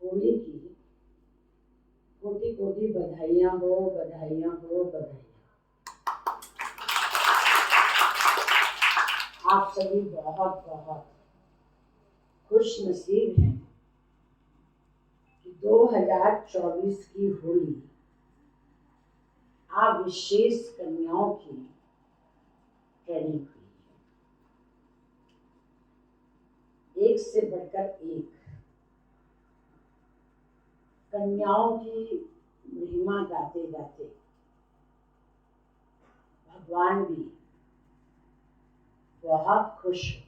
होली की कोटि कोटि बधाइयाँ हो, बधाइयाँ हो, बधाइयाँ। आप सभी बहुत बहुत खुश नसीब हैं कि 2024 की होली आप विशेष कन्याओं की ट्रेनिंग हुई है। एक से बढ़कर एक कन्याओं की महिमा गाते गाते भगवान भी बहुत खुश होते।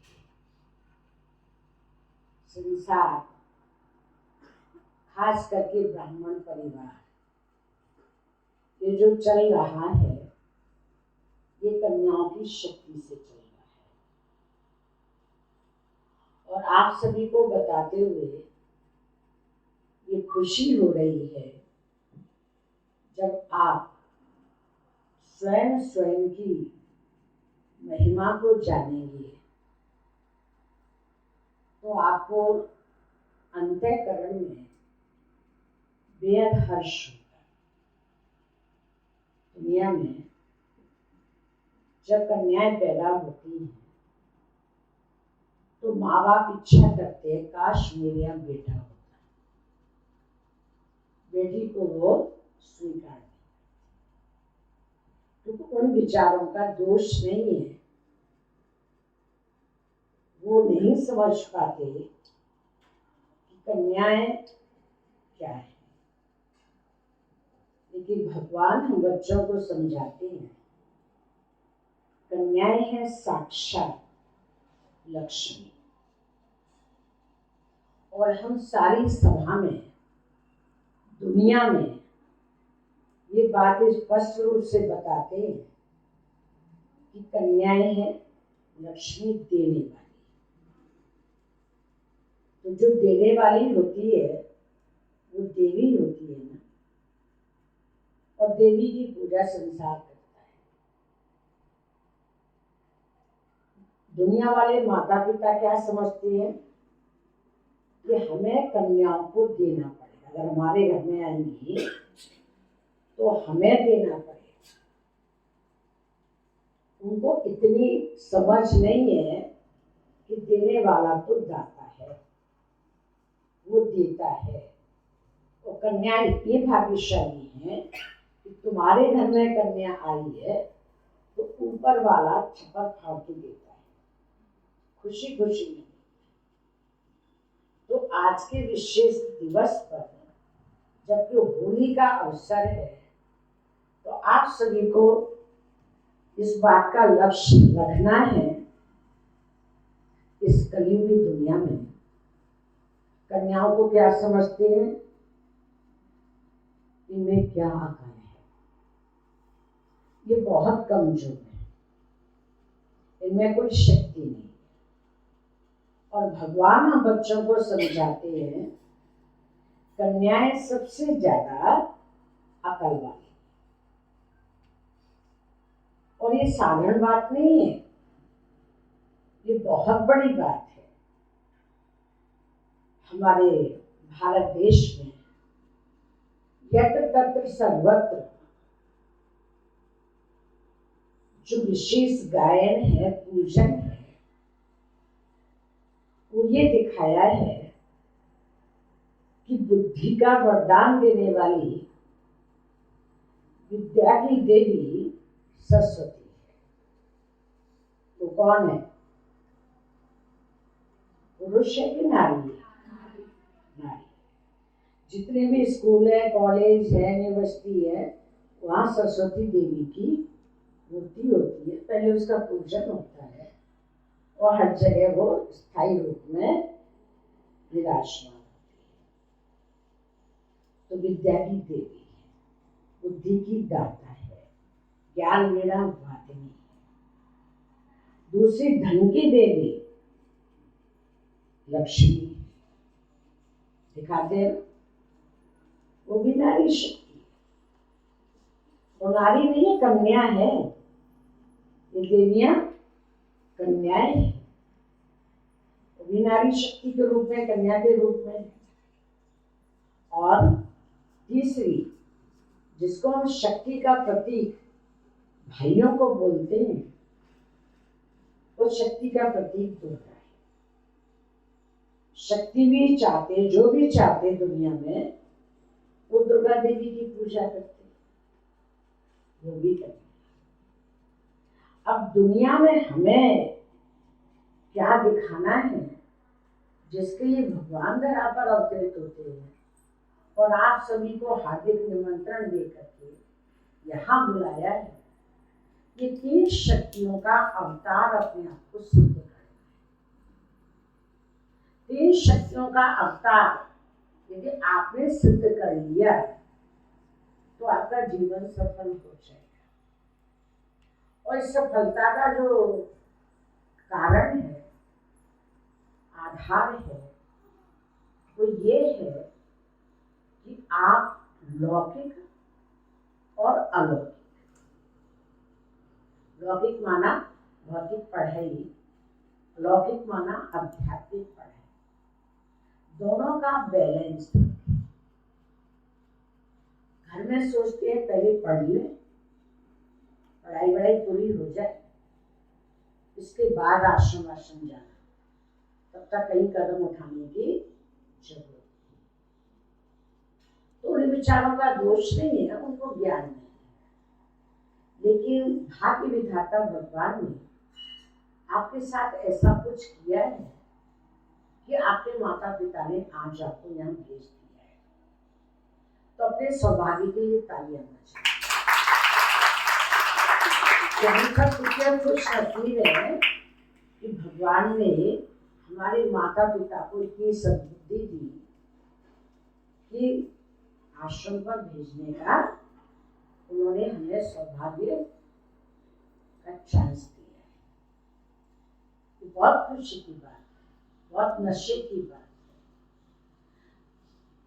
संसार, खास करके ब्राह्मण परिवार, ये जो चल रहा है ये कन्याओं की शक्ति से चल रहा है। और आप सभी को बताते हुए ये खुशी हो रही है जब आप स्वयं स्वयं की महिमा को जानेंगे तो आपको अंतःकरण में बेहद हर्ष होगा। दुनिया में जब कन्याएं पैदा होती हैं तो माँ बाप इच्छा करते हैं काश मेरे यहाँ बेटा होता, बेटी को वो स्वीकार नहीं। क्योंकि उन विचारों का दोष नहीं है, वो नहीं समझ पाते कि कन्याएं क्या है। लेकिन भगवान हम बच्चों को समझाते हैं कन्याएं हैं साक्षात लक्ष्मी। और हम सारी सभा में, दुनिया में ये बात स्पष्ट रूप से बताते हैं कि कन्याएं हैं लक्ष्मी देने वाली। तो जो देने वाली होती है वो देवी होती है ना, और देवी की पूजा संसार करता है। दुनिया वाले माता पिता क्या समझते हैं कि हमें कन्याओं को देना पड़ेगा, अगर हमारे घर में आएंगी तो हमें देना पड़ेगा। उनको इतनी समझ नहीं है कि देने वाला तो दाता है, वो देता है। और कन्या इतनी भाग्यशाली है कि तुम्हारे घर में कन्या आई है तो ऊपर वाला छप्पर फाड़ के देता है, खुशी खुशी में। तो आज के विशेष दिवस पर जबकि होली का अवसर है तो आप सभी को इस बात का लक्ष्य रखना है, इस कलियुगी दुनिया में कन्याओं को क्या समझते हैं, इनमें क्या आता है, ये बहुत कमजोर है, इनमें कोई शक्ति नहीं। और भगवान हम बच्चों को समझाते हैं कन्याएं सबसे ज्यादा अकल वाली। और ये साधारण बात नहीं है, ये बहुत बड़ी बात है। हमारे भारत देश में यत्र तत्र सर्वत्र जो विशेष गायन है, पूजन है, वो ये दिखाया है कि बुद्धि का वरदान देने वाली विद्या की देवी सरस्वती है। तो कौन है, पुरुष है कि नारी है? नारी। जितने भी स्कूल है, कॉलेज है, यूनिवर्सिटी है, वहाँ सरस्वती देवी की मूर्ति होती है। पहले उसका पूजन होता है और हर जगह वो स्थायी रूप में विराजमान होती है। तो विद्या की देवी है, बुद्धि की दाता है, ज्ञान वीणा वादिनी है। दूसरी धन की देवी लक्ष्मी दिखाते हैं, वो भी नारी शक्ति है। वो नारी नहीं है, कन्या है। ये देवियां कन्याएं हैं, वो भी नारी शक्ति के रूप में, कन्या के रूप में। और तीसरी, जिसको हम शक्ति का प्रतीक भाइयों को बोलते हैं, वो शक्ति का प्रतीक दुर्गा है। शक्ति भी चाहते, जो भी चाहते दुनिया में, वो दुर्गा देवी की पूजा करते, वो भी करते। अब दुनिया में हमें क्या दिखाना है, जिसके लिए भगवान धरा पर अवतरित होते हैं और आप सभी को हार्दिक निमंत्रण दे करके यहाँ बुलाया है। ये 3 शक्तियों का अवतार अपने आप को सिद्ध करना है। 3 शक्तियों का अवतार यदि आपने सिद्ध कर लिया तो आपका जीवन सफल हो जाएगा। और इस सफलता का जो कारण है, आधार है, वो ये है कि आप लौकिक और अलौकिक, लौकिक माना भौतिक पढ़ाई, लौकिक माना आध्यात्मिक पढ़ाई, दोनों का बैलेंस। घर में सोचते हैं पहले पढ़ ले, पढ़ाई पूरी हो जाए, इसके बाद आश्रम जाना, तब तक कई कदम उठाने की जरूरत है। तो उन विचारों का दोष नहीं है, उनको ज्ञान नहीं है, लेकिन भाग्य विधाता भगवान ने आपके साथ ऐसा कुछ किया है कि आपके माता पिता ने आज आपको यहाँ भेज दिया है, तो अपने सौभाग्य के लिए तालियां बजाएं। हम सब खुश नसीब है कि भगवान ने हमारे माता पिता को इतनी सद्बुद्धि दी कि आश्रम पर भेजने का उन्होंने हमें सौभाग्य का चांस दिया है। बहुत खुशी की बात, बहुत नशे की बात।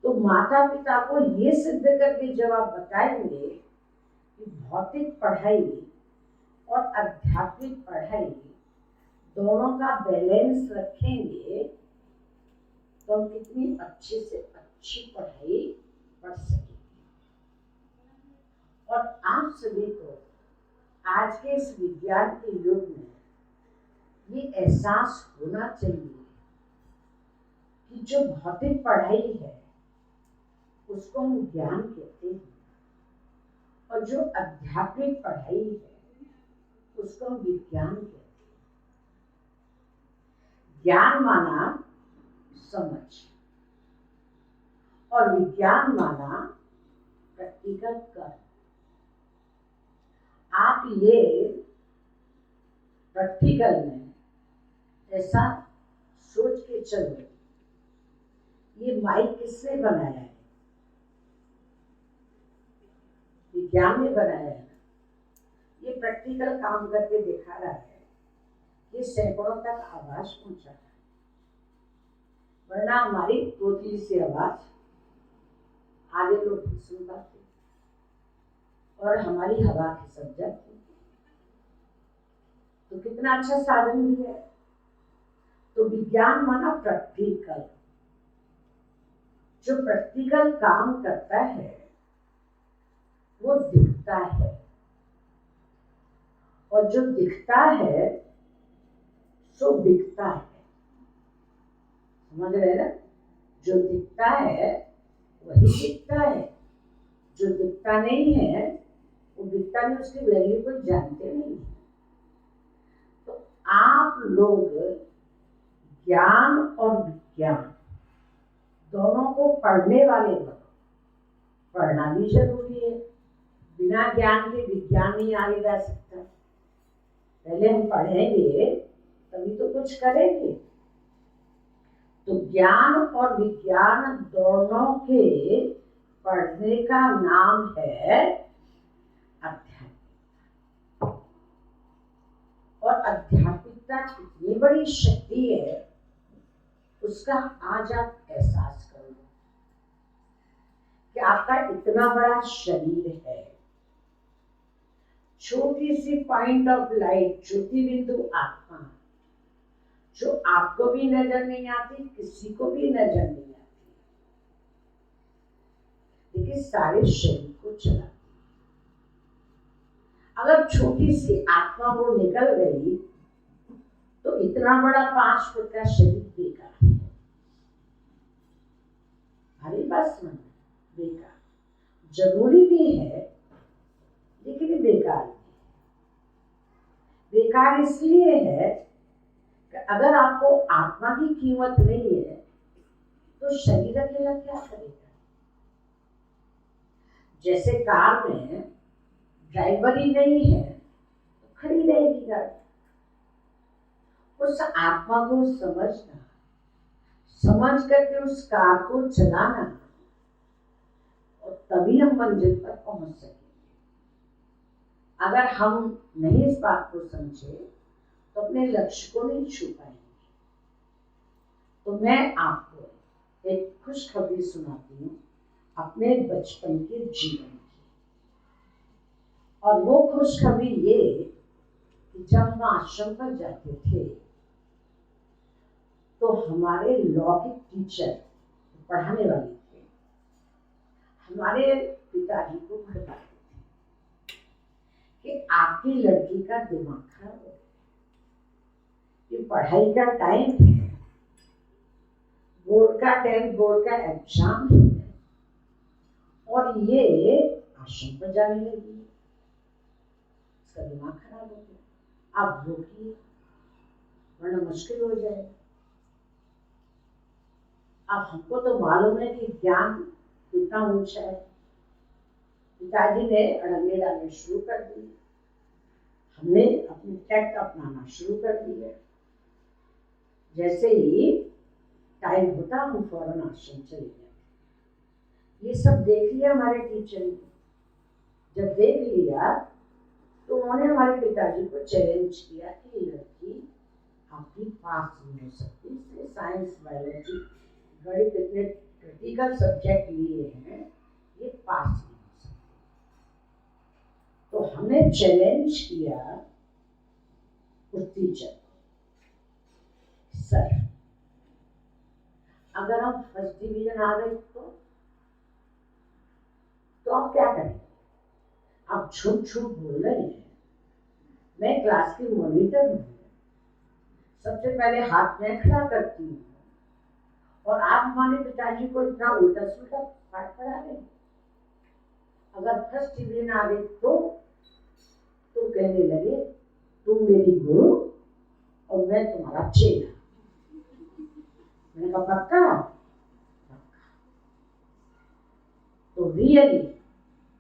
तो माता पिता को ये सिद्ध करके जब आप बताएंगे कि भौतिक पढ़ाई और आध्यात्मिक पढ़ाई दोनों का बैलेंस रखेंगे, तो हम कितनी अच्छे से अच्छी पढ़ाई पढ़ सकेंगे। और आप सभी को आज के इस विज्ञान के युग में ये एहसास होना चाहिए कि जो भौतिक पढ़ाई है उसको हम ज्ञान कहते हैं, और जो आध्यात्मिक पढ़ाई है उसको हम विज्ञान कहते हैं। ज्ञान माना समझ और विज्ञान माना प्रैक्टिकल कर्म। आप ये प्रैक्टिकल में ऐसा सोच के चलो, ये माइक किसने बनाया है? विज्ञान ने बनाया है। ये प्रैक्टिकल काम करके दिखा रहा है, ये सैकड़ों तक आवाज पहुंचा है, वरना हमारी तोतली से आवाज आगे लोग नहीं सुन पाते और हमारी हवा खिसक जाती। तो कितना अच्छा साधन भी है। तो विज्ञान माना प्रैक्टिकल, जो प्रैक्टिकल काम करता है वो दिखता है, और जो दिखता है सो बिकता है। समझ रहे ना? जो दिखता है वही बिकता है, जो दिखता नहीं है वो बिकता नहीं, उसकी वैल्यू कोई जानते नहीं है। तो आप लोग ज्ञान और विज्ञान दोनों को पढ़ने वाले बनो। पढ़ना भी जरूरी है, बिना ज्ञान के विज्ञान नहीं आगे जा सकता। पहले हम पढ़ेंगे तभी तो कुछ करेंगे। तो ज्ञान और विज्ञान दोनों के पढ़ने का नाम है आध्यात्मिकता। और आध्यात्मिकता कितनी बड़ी शक्ति है उसका आज आप एहसास करो कि आपका इतना बड़ा शरीर है, छोटी सी पॉइंट ऑफ लाइट, ज्योति बिंदु आत्मा, जो आपको भी नजर नहीं आती, किसी को भी नजर नहीं आती, बल्कि सारे शरीर को चलाती है। अगर छोटी सी आत्मा वो निकल गई तो इतना बड़ा 5 फुट का शरीर बेकार है। हमारी बात समझ, बेकार जरूरी भी है लेकिन बेकार भी। बेकार इसलिए है कि अगर आपको आत्मा की कीमत नहीं है तो शरीर अकेला क्या करेगा। जैसे कार में ड्राइवर ही नहीं है तो खड़ी रहेगी गाड़ी। उस आत्मा को समझना, समझ करके उस कार को चलाना, और तभी हम मंजिल पर पहुंच सकेंगे। अगर हम नहीं इस बात को समझे तो अपने लक्ष्य को नहीं छू पाएंगे। तो मैं आपको एक खुशखबरी सुनाती हूँ अपने बचपन के जीवन की। और वो खुशखबरी ये कि जब हम आश्रम पर जाते थे तो हमारे लॉ के टीचर पढ़ाने वाले थे, हमारे पिताजी को बताते थे कि आपकी लड़की का दिमाग खराब हो गया, ये पढ़ाई का टाइम है, बोर्ड का 10th बोर्ड का एग्जाम है और ये आश्रम पर जाने लगी, इसका दिमाग खराब हो गया, आप रोकिए वरना मुश्किल हो जाएगा। अब हमको तो मालूम है कि ज्ञान कितना ऊंचा है। पिताजी ने अड़ंगे डालने शुरू कर दिए, हमने अपनी टैक्ट अपनाना शुरू कर दिया। जैसे ही टाइम होता हम फौरन आश्रम चले गए। ये सब देख लिया हमारे टीचर ने। जब देख लिया तो उन्होंने हमारे पिताजी को चैलेंज किया कि लड़की आपकी पास नहीं हो सकती, इसलिए साइंस बायोलॉजी गणित इतने क्रिटिकल सब्जेक्ट लिए हैं, ये पास नहीं हो सकती। तो हमने चैलेंज किया उस टीचर, सर अगर हम फर्स्ट डिवीजन आ गए तो आप क्या करेंगे? आप झूठ झूठ बोल रहे हैं, मैं क्लास की मॉनिटर हूँ, सबसे पहले हाथ में खड़ा करती हूँ और आप हमारे पिताजी को इतना उल्टा सुल्टा पाठ पढ़ा रहे हैं। अगर फर्स्ट डिवीजन आ गई तो कहने लगे तुम मेरी गुरु और मैं तुम्हारा चेला। मैंने कहा पक्का? तो रियली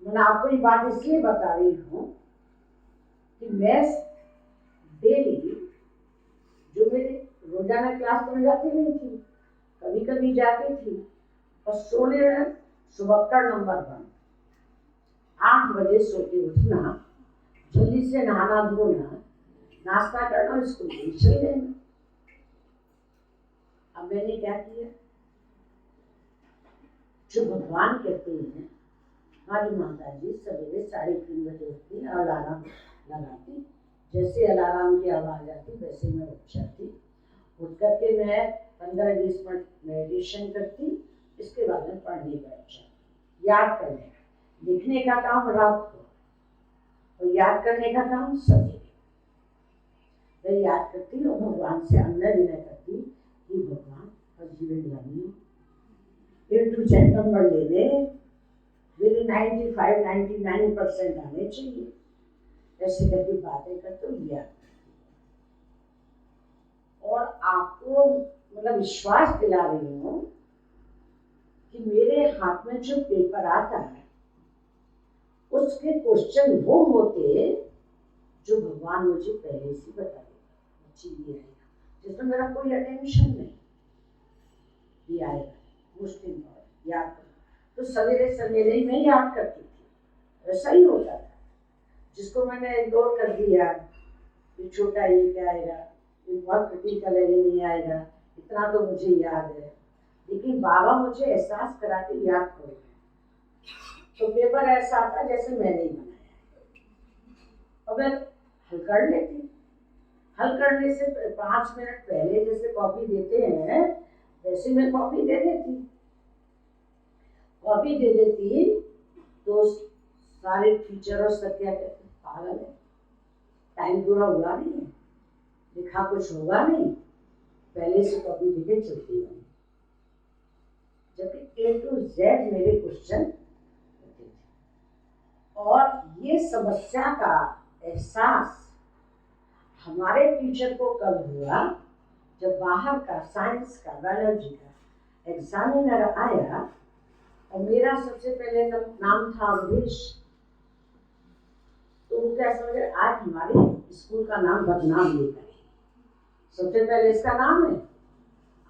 मैंने आपको ये बात इसलिए बता रही हूँ कि मैं डेली, जो मेरी रोजाना क्लास तो जाती नहीं थी, कभी कभी जाती थी, और सोने में सुबह का नंबर 1 8 बजे सो के उठना, जल्दी से नहाना धोना, नाश्ता करना, स्कूल चले जाना। अब मैंने क्या किया, जो भगवान कहते हैं, हमारी माता जी सवेरे 3:30 बजे उठती, अलार्म लगाती, जैसे अलार्म की आवाज आती वैसे मैं उठ जाती। उठ करके मैं 15-20 मिनट मेडिटेशन करती, इसके बाद में पढ़ने बैठ जाती। याद करने, लिखने का काम रात को और याद करने का काम सवेरे। मैं याद करती और भगवान से अंदर विनय करती कि भगवान फर्स्ट डिवीजन लानी, A to Z नंबर ले ले, मेरे 95-99% आने चाहिए। ऐसे करके बातें करते हो याद। और आपको मतलब विश्वास दिला रही हूँ कि मेरे हाथ में जो पेपर आता है उसके क्वेश्चन वो होते जो भगवान मुझे पहले से बता देगा, जिसमें मेरा कोई अटेंशन नहीं। ये आएगा मुश्किल याद कर, तो सवेरे सवेरे ही मैं याद करती थी। ऐसा ही होता था, जिसको मैंने इग्नोर कर दिया, ये छोटा ये क्या आएगा, ये बहुत क्रिटिकल है, ये नहीं आएगा, इतना तो मुझे याद है। लेकिन बाबा मुझे एहसास कराते याद करो, तो पेपर ऐसा आता जैसे मैंने ही बनाया और मैं हल कर लेती। हल करने से 5 मिनट पहले जैसे कॉपी देते हैं वैसे मैं कॉपी दे देती। कॉपी दे देती तो सारे टीचरों से क्या कहते, पागल है, टाइम पूरा हुआ नहीं है, लिखा कुछ होगा नहीं, पहले से कॉपी देके चलती है। जबकि A to Z मेरे क्वेश्चन होते थे। और ये समस्या का एहसास हमारे टीचर को कब हुआ, जब बाहर का साइंस का, बायोलॉजी का एग्जामिनर आया और मेरा सबसे पहले नाम था अवधेश। तो वो क्या समझे, आज हमारे स्कूल का नाम बदनाम लेकर है, सबसे पहले इसका नाम है,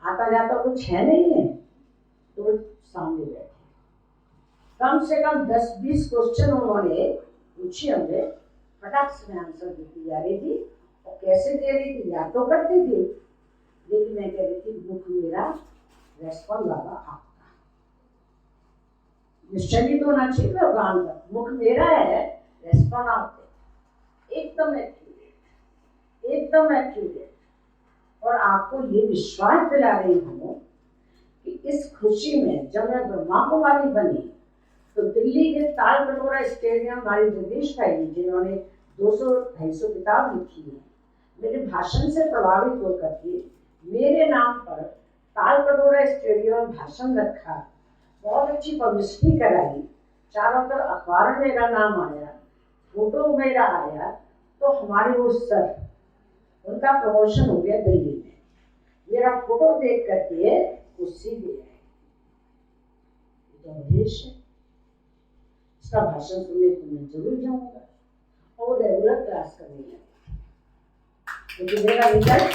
आता जाता कुछ है नहीं है। तो सामने बैठे, कम से कम 10-20 क्वेश्चन उन्होंने पूछे, हमें फटाक से आंसर देती जा रही थी। और कैसे दे रही थी, याद तो करती थी, लेकिन मैं कह रही थी मुख मेरा, रेस्पॉन्ड वाला आपका, निश्चय भी तो होना चाहिए ना गान का, मुख मेरा है, रेस्पॉन्ड आपके, एकदम एक्यूरेट, एकदम एक्यूरेट। और आपको ये विश्वास दिला रही हूँ कि इस खुशी में जब मैं ब्रह्मा कुमारी बनी तो दिल्ली के ताल कटोरा स्टेडियम, हमारी जगदीश भाई जी जिन्होंने 200-250 किताब लिखी है, मेरे भाषण से प्रभावित होकर के मेरे नाम पर ताल कटोरा स्टेडियम में भाषण रखा, बहुत अच्छी पब्लिसिटी कराई, चारों तरफ अखबार में मेरा नाम आया, फोटो मेरा आया। तो हमारे वो सर, उनका प्रमोशन हो गया दिल्ली में, मेरा फोटो देख करके कुर्सी दे आए, तो अवधेश है, इसका भाषण सुनने तो मैं जरूर जाऊंगा। और रेगुलर क्लास करने लगे, क्योंकि मेरा रिजल्ट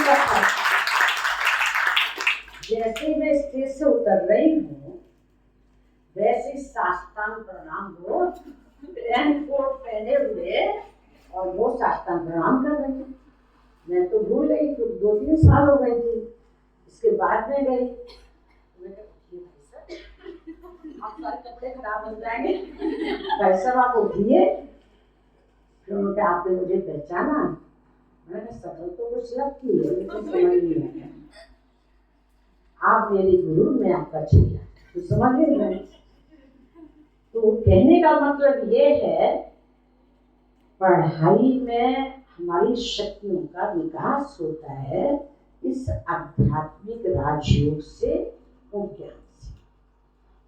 का था। जैसे मैं स्टेज से उतर रही हूँ, वैसे साष्टांग प्रणाम हो, प्लेन कोट पहने हुए, और वो साष्टांग प्रणाम कर रहे थे। मैं तो भूल गई, तो 2-3 साल हो गए थे। इसके बाद में गई, आप सारे कपड़े खराब हो जाएंगे, भाई साहब आप उठिए। फिर उन्होंने, आपने मुझे पहचाना? मैंने सकल तो कुछ लगती है, लेकिन समझ नहीं आया, आप मेरी गुरु, मैं आपका चेला, तो समझ गए। तो कहने का मतलब ये है, पढ़ाई में हमारी शक्तियों का विकास होता है इस आध्यात्मिक राजयोग से और ज्ञान से।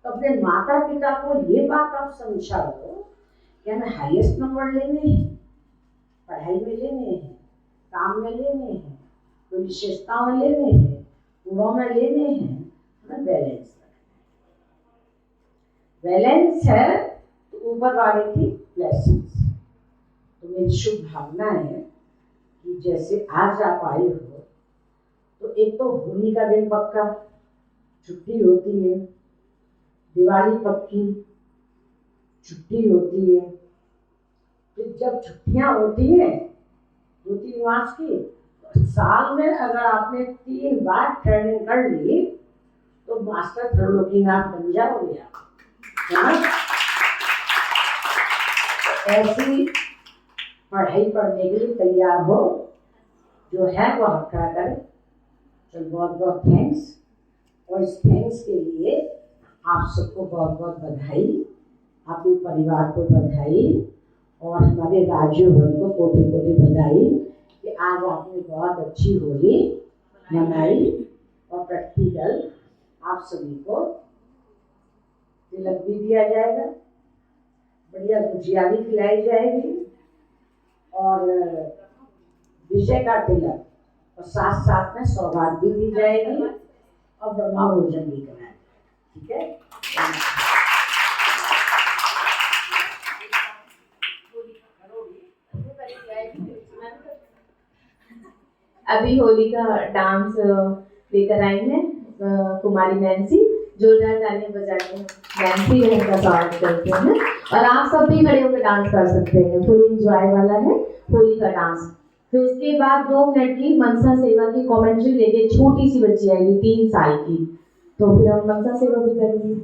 तो अपने माता पिता को ये बात आप समझाओ कि हमें हाईएस्ट नंबर लेने हैं, पढ़ाई में लेने हैं, काम में लेने हैं, तो विशेषताओं में लेने हैं, गुणों में लेने हैं, हमें बैलेंस रखना है। बैलेंस है तो ऊपर वाले की ब्लेसिंग्स। तो मेरी शुभ भावना है कि जैसे आज आप आए हो, तो एक तो होली का दिन पक्का, छुट्टी होती है, दिवाली पक्की, छुट्टी होती है। फिर जब छुट्टियां होती हैं 2-3 मास की, तो साल में अगर आपने 3 बार ट्रेनिंग कर ली तो मास्टर त्रिलोकीनाथ बन जाओगे आप। ऐसी पढ़ाई पढ़ने के लिए तैयार हो, जो है वो हक्का करे। तो बहुत बहुत थैंक्स, और इस थैंक्स के लिए आप सबको बहुत बहुत बधाई, आपके परिवार को बधाई, और हमारे राजू भवन को कोटि कोटि बधाई कि आज आपने बहुत अच्छी होली मनाई। और प्रैक्टिकल आप सभी को तिलक भी दिया जाएगा, बढ़िया गुजिया भी खिलाई जाएगी, और विजय का तिलक, और साथ साथ में सौगात भी दी जाएगी, और ब्रह्मा भोजन भी कराया, ठीक है। अभी होली का डांस लेकर आई है कुमारी नैन्सी, जोरदार तालियां बजा के नैन्सी बहन का स्वागत करते हैं। और आप सब भी खड़े होकर डांस कर सकते हैं, फुल एंजॉय वाला है होली का डांस। फिर इसके बाद 2 मिनट की मनसा सेवा की कमेंट्री लेके छोटी सी बच्ची आएगी 3 साल की, तो फिर हम मनसा सेवा भी करेंगे।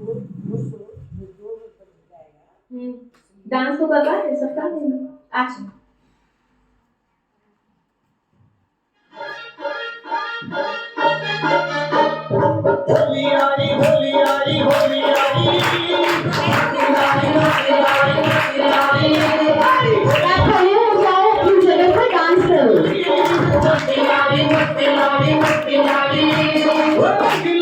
डांस तो करवा है सबका। एक्शन। होली आई गिला